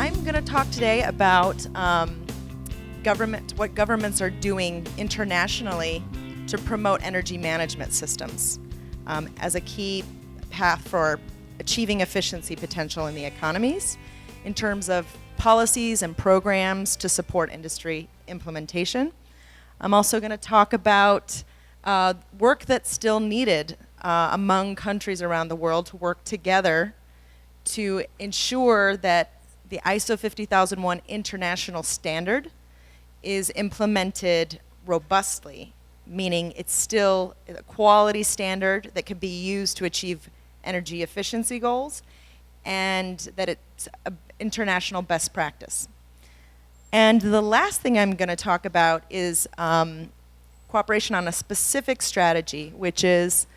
I'm going to talk today about what governments are doing internationally to promote energy management systems as a key path for achieving efficiency potential in the economies in terms of policies and programs to support industry implementation. I'm also going to talk about work that's still needed among countries around the world to work together to ensure that the ISO 50001 international standard is implemented robustly, meaning it's still a quality standard that can be used to achieve energy efficiency goals, and that it's an international best practice. And the last thing I'm going to talk about is cooperation on a specific strategy, which is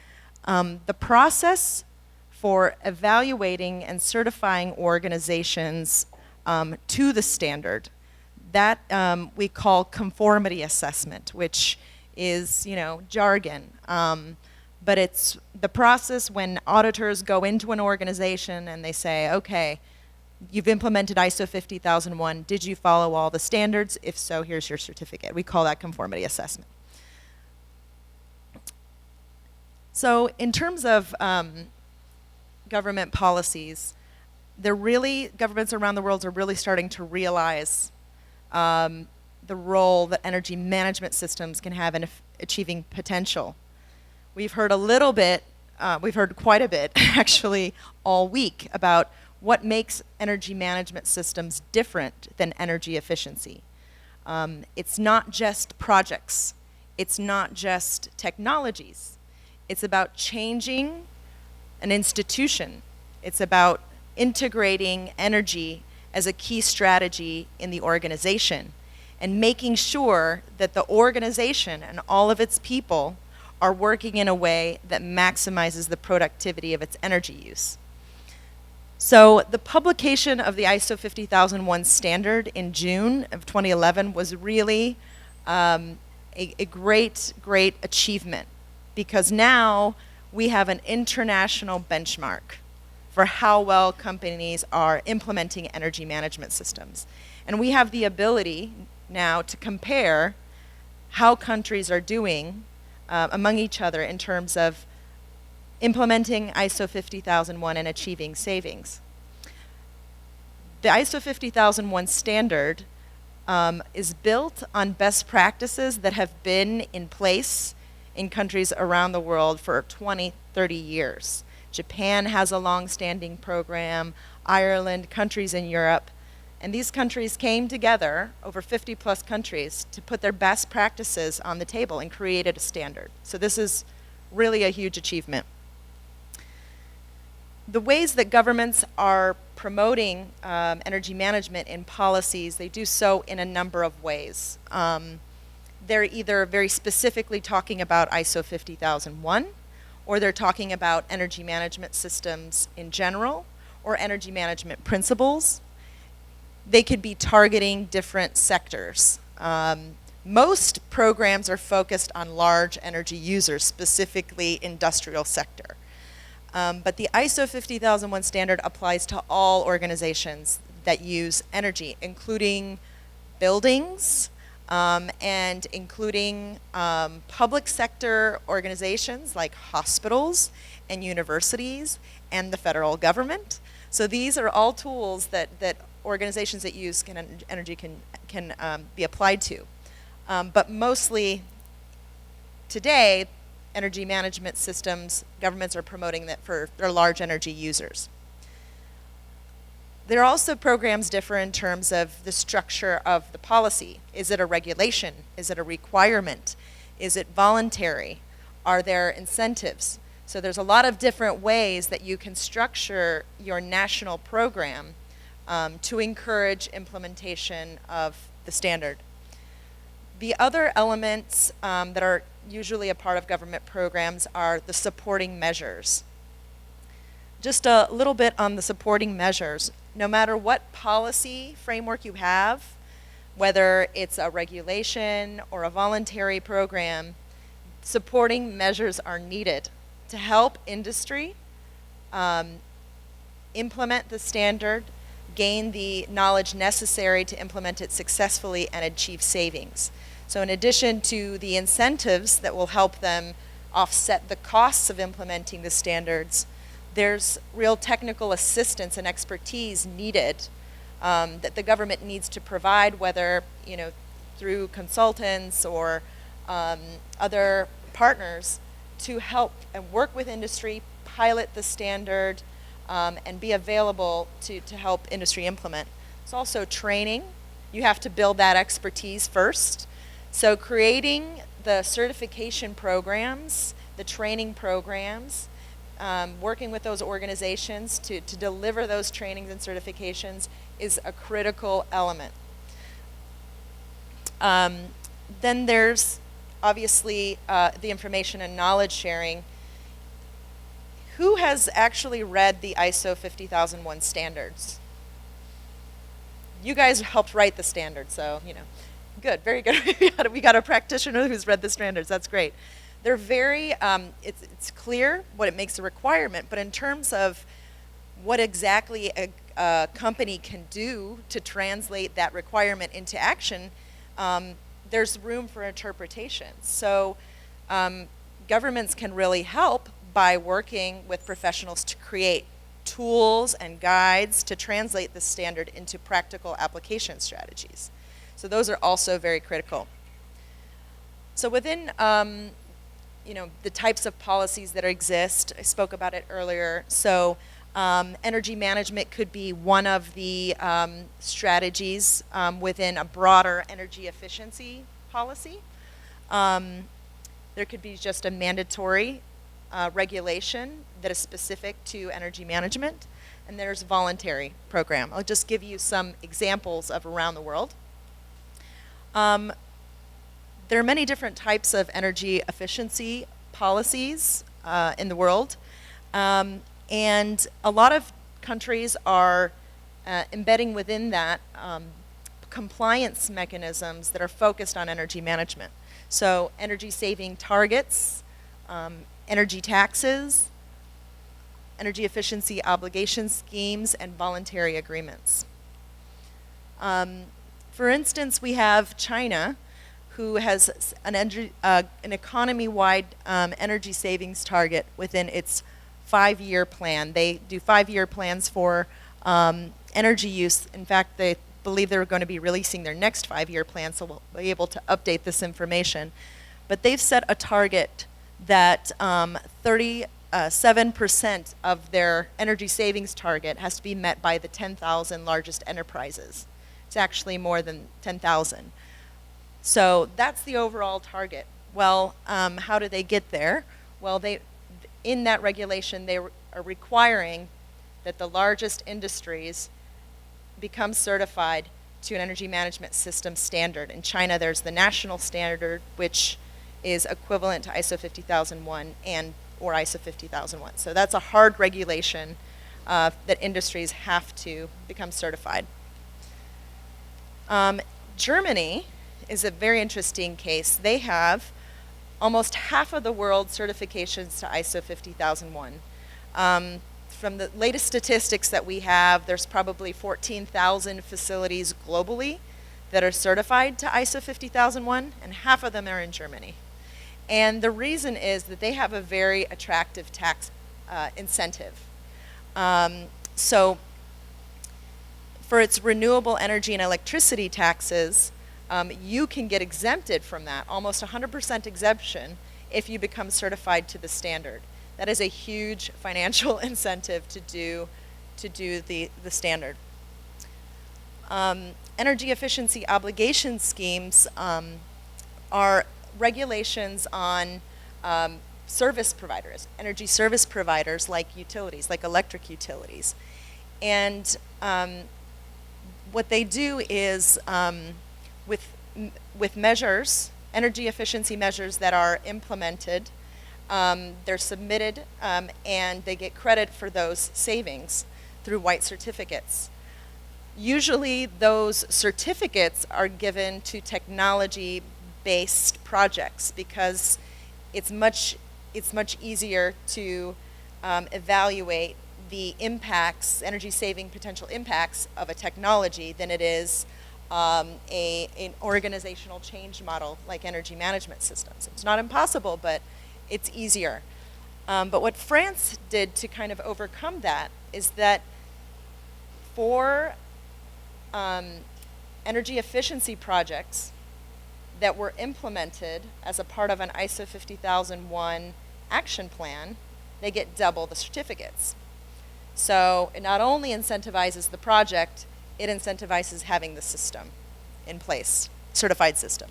the process for evaluating and certifying organizations to the standard. That we call conformity assessment, which is, jargon. But it's the process when auditors go into an organization and they say, okay, you've implemented ISO 50001. Did you follow all the standards? If so, here's your certificate. We call that conformity assessment. So in terms of government policies, governments around the world are really starting to realize the role that energy management systems can have in achieving potential. We've heard quite a bit actually all week about what makes energy management systems different than energy efficiency. It's not just projects, it's not just technologies. It's about changing an institution. It's about integrating energy as a key strategy in the organization and making sure that the organization and all of its people are working in a way that maximizes the productivity of its energy use. So the publication of the ISO 50001 standard in June of 2011 was really a great achievement, because now we have an international benchmark for how well companies are implementing energy management systems. And we have the ability now to compare how countries are doing among each other in terms of implementing ISO 50001 and achieving savings. The ISO 50001 standard is built on best practices that have been in place in countries around the world for 20, 30 years. Japan has a long-standing program, Ireland, countries in Europe, and these countries came together, over 50 plus countries, to put their best practices on the table and created a standard. So this is really a huge achievement. The ways that governments are promoting energy management in policies, they do so in a number of ways. They're either very specifically talking about ISO 50001, or they're talking about energy management systems in general, or energy management principles. They could be targeting different sectors. Most programs are focused on large energy users, specifically industrial sector. But the ISO 50001 standard applies to all organizations that use energy, including buildings, and including public sector organizations like hospitals and universities and the federal government. So these are all tools that organizations that use energy can be applied to. But mostly today, energy management systems, governments are promoting that for their large energy users. There are also programs differ in terms of the structure of the policy. Is it a regulation? Is it a requirement? Is it voluntary? Are there incentives? So there's a lot of different ways that you can structure your national program to encourage implementation of the standard. The other elements that are usually a part of government programs are the supporting measures. Just a little bit on the supporting measures. No matter what policy framework you have, whether it's a regulation or a voluntary program, supporting measures are needed to help industry implement the standard, gain the knowledge necessary to implement it successfully and achieve savings. So in addition to the incentives that will help them offset the costs of implementing the standards, there's real technical assistance and expertise needed that the government needs to provide, whether through consultants or other partners, to help and work with industry, pilot the standard, and be available to help industry implement. It's also training. You have to build that expertise first. So creating the certification programs, the training programs, working with those organizations to deliver those trainings and certifications is a critical element. Then there's obviously the information and knowledge sharing. Who has actually read the ISO 50001 standards? You guys helped write the standard, so good, very good. we got a practitioner who's read the standards. That's great. They're very, it's clear what it makes a requirement, but in terms of what exactly a company can do to translate that requirement into action, there's room for interpretation. So governments can really help by working with professionals to create tools and guides to translate the standard into practical application strategies. So those are also very critical. So within the types of policies that exist, I spoke about it earlier. So energy management could be one of the strategies within a broader energy efficiency policy. There could be just a mandatory regulation that is specific to energy management, and there's a voluntary program. I'll just give you some examples of around the world. There are many different types of energy efficiency policies in the world, and a lot of countries are embedding within that compliance mechanisms that are focused on energy management. So energy saving targets, energy taxes, energy efficiency obligation schemes, and voluntary agreements. For instance, we have China, who has an economy-wide energy savings target within its 5-year plan. They do 5-year plans for energy use. In fact, they believe they're going to be releasing their next 5-year plan, so we'll be able to update this information. But they've set a target that 37% of their energy savings target has to be met by the 10,000 largest enterprises. It's actually more than 10,000. So that's the overall target. Well, how do they get there? Well, in that regulation, they are requiring that the largest industries become certified to an energy management system standard. In China, there's the national standard, which is equivalent to ISO 50001 or ISO 50001. So that's a hard regulation that industries have to become certified. Germany is a very interesting case. They have almost half of the world's certifications to ISO 50001. From the latest statistics that we have, there's probably 14,000 facilities globally that are certified to ISO 50001, and half of them are in Germany. And the reason is that they have a very attractive tax incentive. So for its renewable energy and electricity taxes, you can get exempted from that, almost 100% exemption, if you become certified to the standard. That is a huge financial incentive to do the standard. Energy efficiency obligation schemes are regulations on service providers, energy service providers like utilities, like electric utilities. And what they do is with measures, energy efficiency measures that are implemented, they're submitted and they get credit for those savings through white certificates. Usually those certificates are given to technology-based projects because it's much easier to evaluate the impacts, energy saving potential impacts of a technology than it is an organizational change model like energy management systems. It's not impossible, but it's easier. But what France did to kind of overcome that is that for energy efficiency projects that were implemented as a part of an ISO 50001 action plan, they get double the certificates. So it not only incentivizes the project, it incentivizes having the system in place, certified system.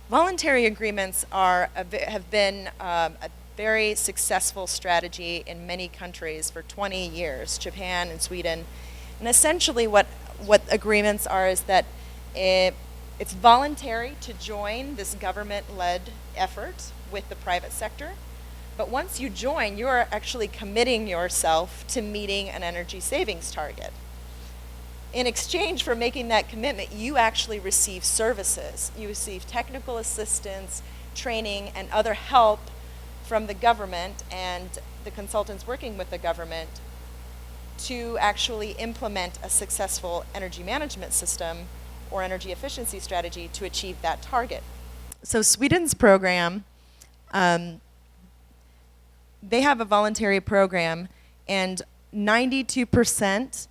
Voluntary agreements have been a very successful strategy in many countries for 20 years, Japan and Sweden. And essentially what agreements are is that it's voluntary to join this government-led effort with the private sector. But once you join, you are actually committing yourself to meeting an energy savings target. In exchange for making that commitment, you actually receive services. You receive technical assistance, training, and other help from the government and the consultants working with the government to actually implement a successful energy management system or energy efficiency strategy to achieve that target. So Sweden's program, they have a voluntary program, and 90%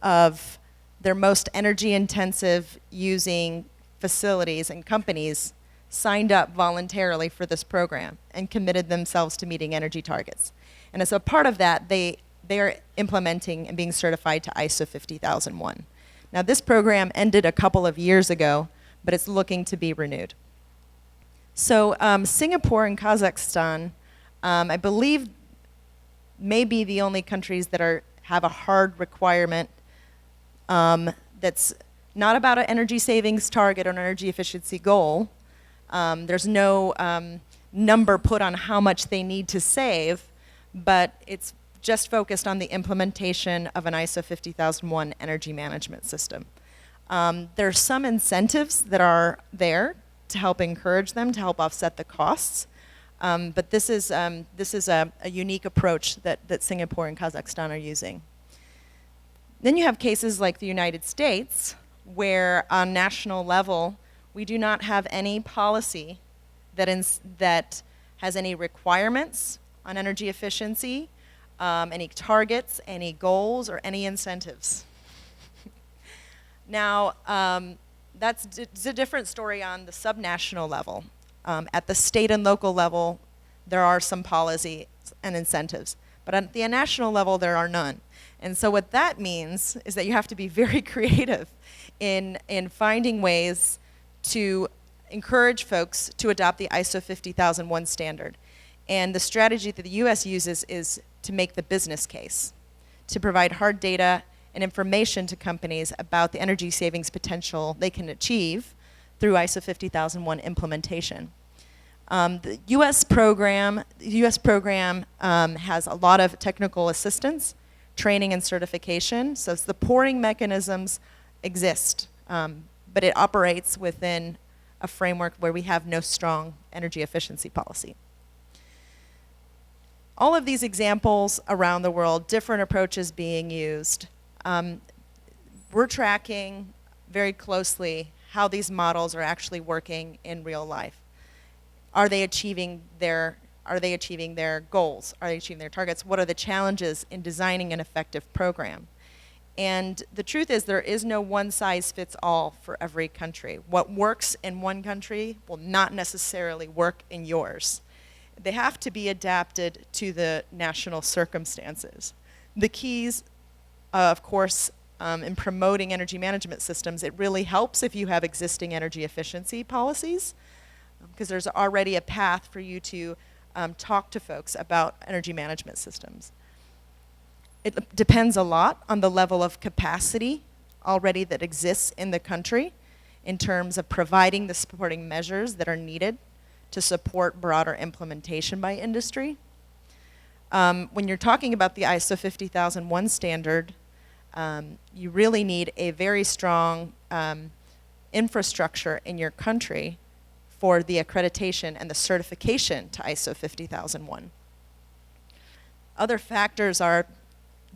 of their most energy intensive using facilities and companies signed up voluntarily for this program and committed themselves to meeting energy targets. And as a part of that, they are implementing and being certified to ISO 50001. Now this program ended a couple of years ago, but it's looking to be renewed. So Singapore and Kazakhstan, I believe, may be the only countries that have a hard requirement that's not about an energy savings target or an energy efficiency goal. There's no number put on how much they need to save, but it's just focused on the implementation of an ISO 50001 energy management system. There are some incentives that are there to help encourage them, to help offset the costs. But this is a unique approach that Singapore and Kazakhstan are using. Then you have cases like the United States, where on national level, we do not have any policy that has any requirements on energy efficiency, any targets, any goals, or any incentives. Now, it's a different story on the subnational level. At the state and local level, there are some policies and incentives. But at the national level, there are none. And so what that means is that you have to be very creative in finding ways to encourage folks to adopt the ISO 50001 standard. And the strategy that the US uses is to make the business case, to provide hard data and information to companies about the energy savings potential they can achieve through ISO 50001 implementation. The US program has a lot of technical assistance, training and certification, so supporting mechanisms exist, but it operates within a framework where we have no strong energy efficiency policy. All of these examples around the world, different approaches being used, we're tracking very closely how these models are actually working in real life. Are they achieving their goals? Are they achieving their targets? What are the challenges in designing an effective program? And the truth is there is no one size fits all for every country. What works in one country will not necessarily work in yours. They have to be adapted to the national circumstances. The keys, of course, in promoting energy management systems, it really helps if you have existing energy efficiency policies, because there's already a path for you to talk to folks about energy management systems. It depends a lot on the level of capacity already that exists in the country in terms of providing the supporting measures that are needed to support broader implementation by industry. When you're talking about the ISO 50001 standard, you really need a very strong infrastructure in your country for the accreditation and the certification to ISO 50001. Other factors are,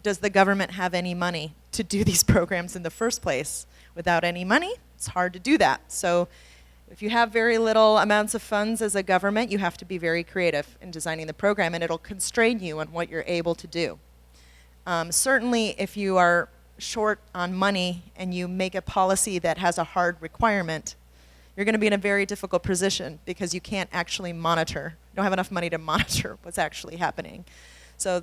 does the government have any money to do these programs in the first place? Without any money, it's hard to do that. So if you have very little amounts of funds as a government, you have to be very creative in designing the program, and it'll constrain you on what you're able to do. Certainly, if you are short on money and you make a policy that has a hard requirement, you're going to be in a very difficult position because you can't actually monitor. You don't have enough money to monitor what's actually happening. So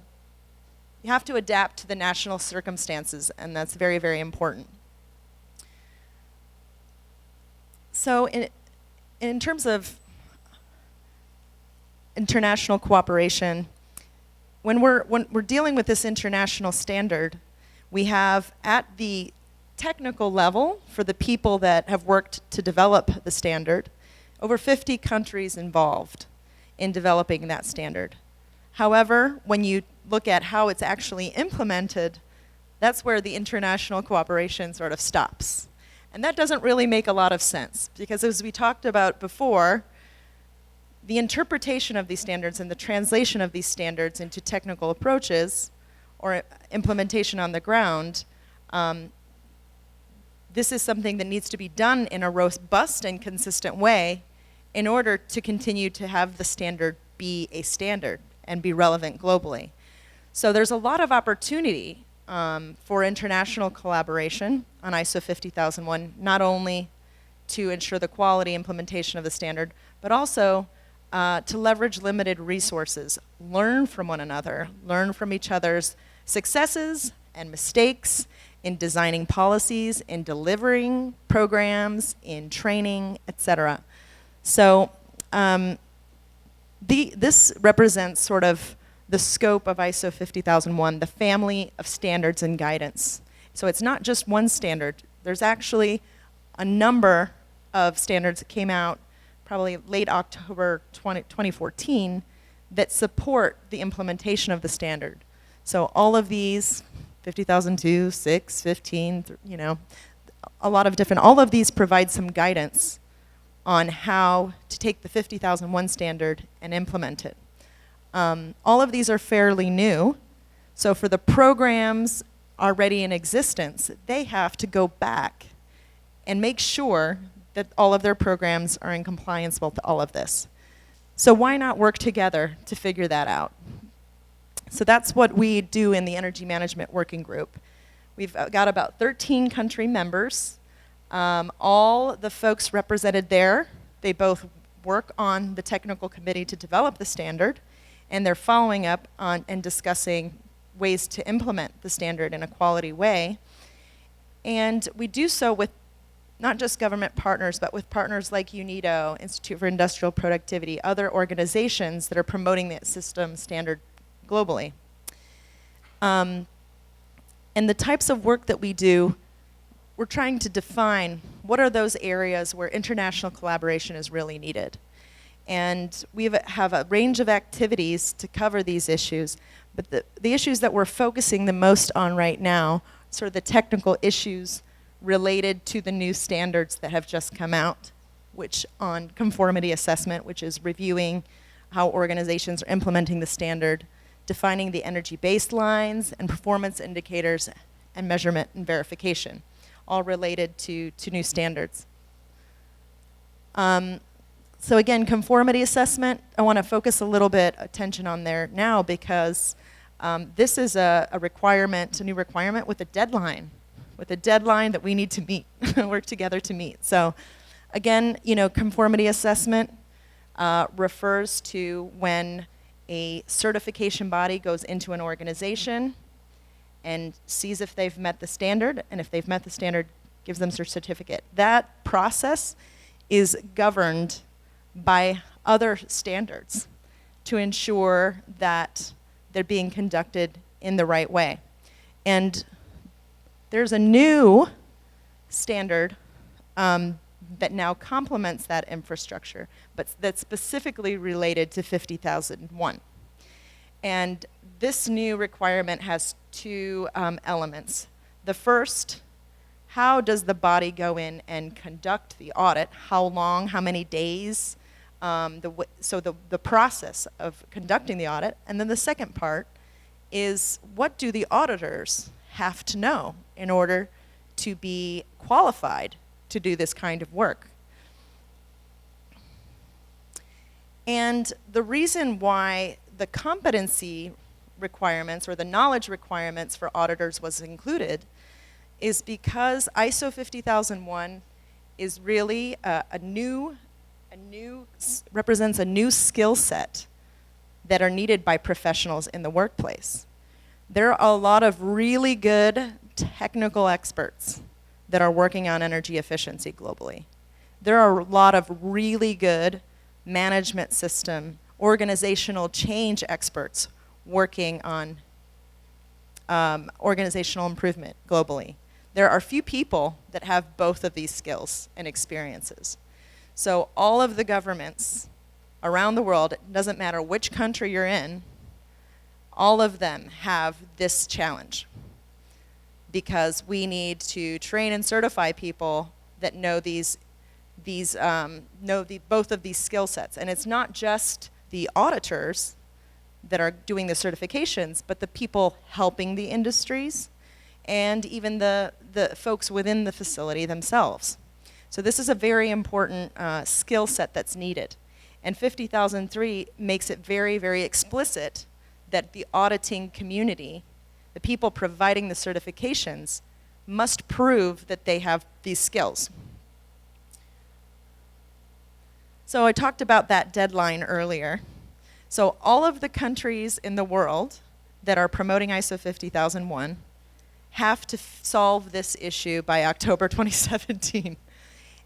you have to adapt to the national circumstances, and that's very, very important. So in terms of international cooperation, when we're dealing with this international standard, we have at the technical level, for the people that have worked to develop the standard, over 50 countries involved in developing that standard. However, when you look at how it's actually implemented, that's where the international cooperation sort of stops. And that doesn't really make a lot of sense, because as we talked about before, the interpretation of these standards and the translation of these standards into technical approaches or implementation on the ground, this is something that needs to be done in a robust and consistent way in order to continue to have the standard be a standard and be relevant globally. So there's a lot of opportunity for international collaboration on ISO 50001, not only to ensure the quality implementation of the standard, but also to leverage limited resources, learn from one another, learn from each other's successes and mistakes in designing policies, in delivering programs, in training, etc. So this represents sort of the scope of ISO 50001, the family of standards and guidance. So it's not just one standard. There's actually a number of standards that came out probably late October 2014 that support the implementation of the standard. So all of these, 50,002, 6, 15, you know, a lot of different, all of these provide some guidance on how to take the 50,001 standard and implement it. All of these are fairly new, so for the programs already in existence, they have to go back and make sure that all of their programs are in compliance with all of this. So why not work together to figure that out? So that's what we do in the Energy Management Working Group. We've got about 13 country members. All the folks represented there, they both work on the technical committee to develop the standard, and they're following up on and discussing ways to implement the standard in a quality way. And we do so with not just government partners, but with partners like UNIDO, Institute for Industrial Productivity, other organizations that are promoting the system standard globally. And the types of work that we do, we're trying to define what are those areas where international collaboration is really needed. And we have a range of activities to cover these issues, but the issues that we're focusing the most on right now, sort of the technical issues related to the new standards that have just come out, which on conformity assessment, which is reviewing how organizations are implementing the standard, defining the energy baselines and performance indicators, and measurement and verification, all related to new standards. So again, conformity assessment, I want to focus a little bit attention on there now because this is a requirement, a new requirement with a deadline that we need to meet, work together to meet. So again, you know, conformity assessment refers to when a certification body goes into an organization and sees if they've met the standard, and if they've met the standard, gives them their certificate. That process is governed by other standards to ensure that they're being conducted in the right way. And there's a new standard that now complements that infrastructure, but that's specifically related to 50,001. And this new requirement has two elements. The first, how does the body go in and conduct the audit? How long, how many days? So the process of conducting the audit. And then the second part is what do the auditors have to know in order to be qualified to do this kind of work? And the reason why the competency requirements or the knowledge requirements for auditors was included is because ISO 50001 is really represents a new skill set that are needed by professionals in the workplace. There are a lot of really good technical experts that are working on energy efficiency globally. There are a lot of really good management system, organizational change experts working on organizational improvement globally. There are few people that have both of these skills and experiences. So all of the governments around the world, it doesn't matter which country you're in, all of them have this challenge because we need to train and certify people that know both of these skill sets. And it's not just the auditors that are doing the certifications, but the people helping the industries and even the folks within the facility themselves. So this is a very important skill set that's needed. And 50003 makes it very, very explicit that the auditing community, the people providing the certifications, must prove that they have these skills. So I talked about that deadline earlier. So all of the countries in the world that are promoting ISO 50001 have to solve this issue by October 2017.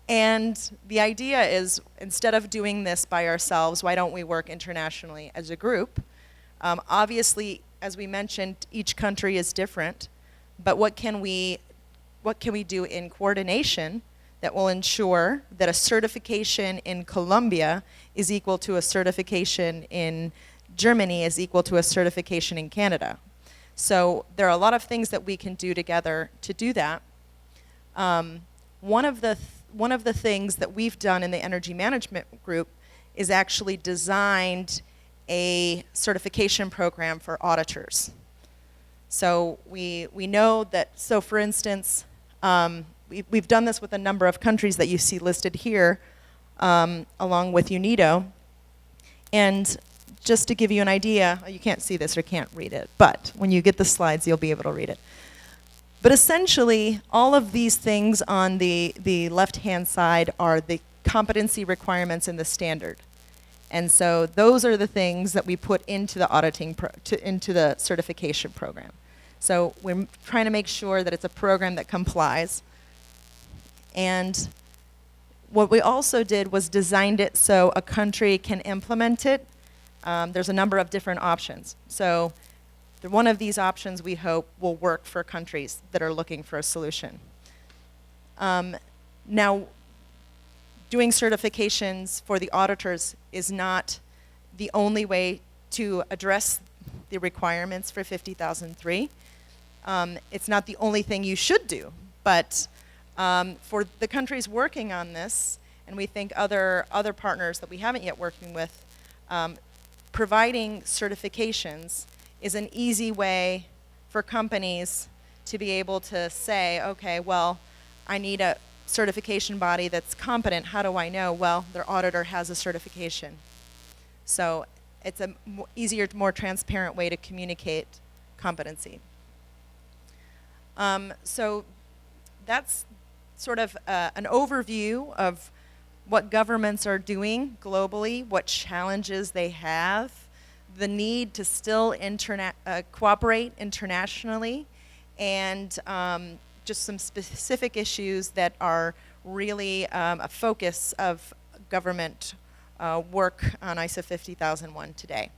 And the idea is, instead of doing this by ourselves, why don't we work internationally as a group? Obviously, as we mentioned, each country is different, but what can we do in coordination that will ensure that a certification in Colombia is equal to a certification in Germany is equal to a certification in Canada? So there are a lot of things that we can do together to do that. One of the things that we've done in the energy management group is actually designed a certification program for auditors. So we know that, so for instance, we've done this with a number of countries that you see listed here, along with UNIDO. And just to give you an idea, you can't see this or can't read it, but when you get the slides, you'll be able to read it. But essentially, all of these things on the left-hand side are the competency requirements in the standard. And so those are the things that we put into the auditing, into the certification program. So we're trying to make sure that it's a program that complies. And what we also did was designed it so a country can implement it. There's a number of different options. So one of these options we hope will work for countries that are looking for a solution. Now, doing certifications for the auditors is not the only way to address the requirements for 50003. It's not the only thing you should do, but for the countries working on this, and we think other partners that we haven't yet working with, providing certifications is an easy way for companies to be able to say, okay, well, I need a certification body that's competent. How do I know? Well, their auditor has a certification. So it's a easier, more transparent way to communicate competency. So that's sort of an overview of what governments are doing globally, what challenges they have, the need to still cooperate internationally, and just some specific issues that are really a focus of government work on ISO 50001 today.